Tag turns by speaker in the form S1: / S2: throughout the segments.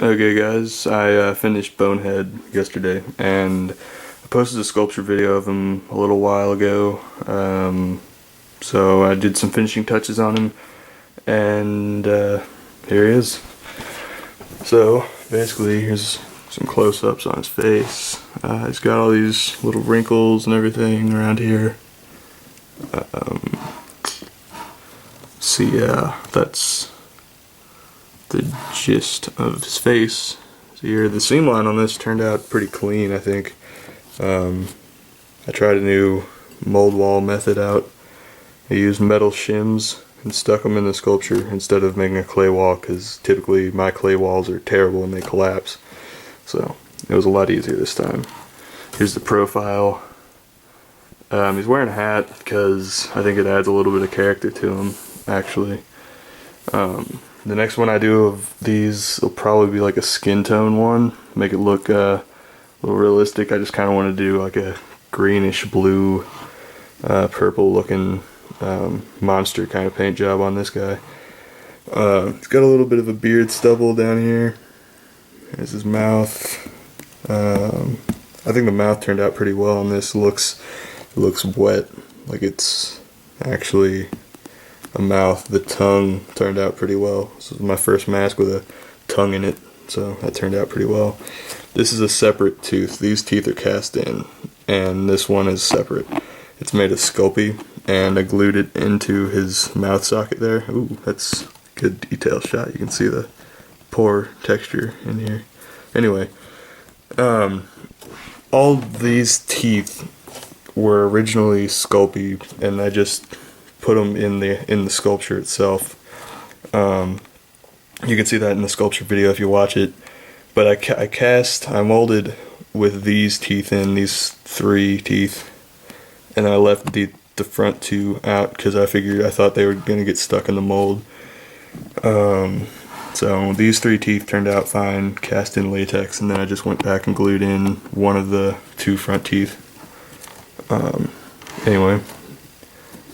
S1: Okay guys, I finished Bonehead yesterday and I posted a sculpture video of him a little while ago. So I did some finishing touches on him and here he is. So basically here's some close-ups on his face. He's got all these little wrinkles and everything around here. So yeah, that's the gist of his face. So here, the seam line on this turned out pretty clean, I think. I tried a new mold wall method out. I used metal shims and stuck them in the sculpture instead of making a clay wall, because typically my clay walls are terrible and they collapse. So it was a lot easier this time. Here's the profile. He's wearing a hat because I think it adds a little bit of character to him, actually. The next one I do of these will probably be like a skin tone one, make it look a little realistic. I just kind of want to do like a greenish blue, purple looking monster kind of paint job on this guy. He's got a little bit of a beard stubble down here. There's his mouth. I think the mouth turned out pretty well on this. Looks wet, like it's actually a mouth. The tongue turned out pretty well. This was my first mask with a tongue in it, so that turned out pretty well. This is a separate tooth. These teeth are cast in, and this one is separate. It's made of Sculpey, and I glued it into his mouth socket there. Ooh, that's a good detail shot. You can see the pore texture in here. Anyway, all these teeth were originally Sculpey, and I just put them in the sculpture itself. You can see that in the sculpture video if you watch it. But I molded with these teeth in, these 3 teeth, and I left the front 2 out because I thought they were gonna get stuck in the mold. So these 3 teeth turned out fine, cast in latex, and then I just went back and glued in one of the 2 front teeth. Anyway.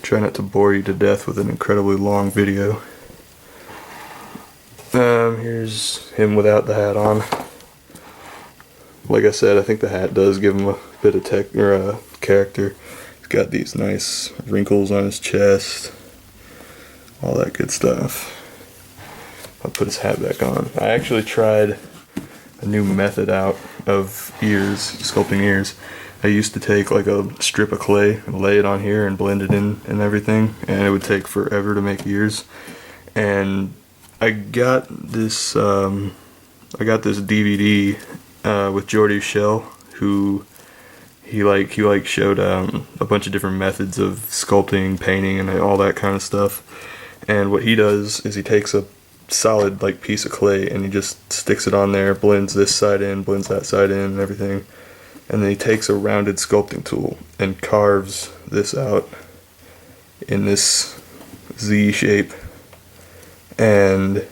S1: Try not to bore you to death with an incredibly long video. Here's him without the hat on. Like I said, I think the hat does give him a bit of character. He's got these nice wrinkles on his chest, all that good stuff. I'll put his hat back on. I actually tried a new method out of ears, sculpting ears. I used to take like a strip of clay and lay it on here and blend it in and everything, and it would take forever to make ears. And I got this DVD with Jordy Shell, who he showed a bunch of different methods of sculpting, painting, and all that kind of stuff. And what he does is he takes a solid like piece of clay and he just sticks it on there, blends this side in, blends that side in, and everything. And then he takes a rounded sculpting tool and carves this out in this Z shape. And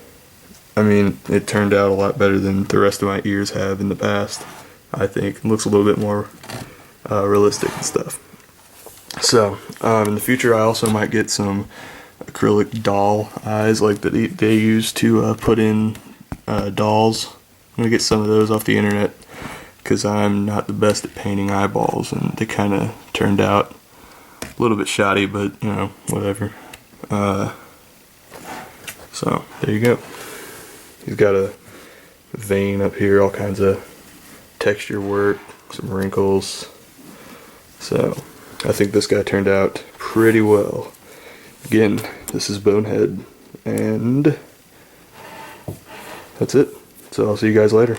S1: I mean, it turned out a lot better than the rest of my ears have in the past, I think. It looks a little bit more realistic and stuff. So, in the future I also might get some acrylic doll eyes like that they use to put in dolls. I'm going to get some of those off the internet, because I'm not the best at painting eyeballs, and they kind of turned out a little bit shoddy, but you know, whatever. So there you go. He's got a vein up here, all kinds of texture work, some wrinkles. So I think this guy turned out pretty well. Again, this is Bonehead, and that's it. So I'll see you guys later.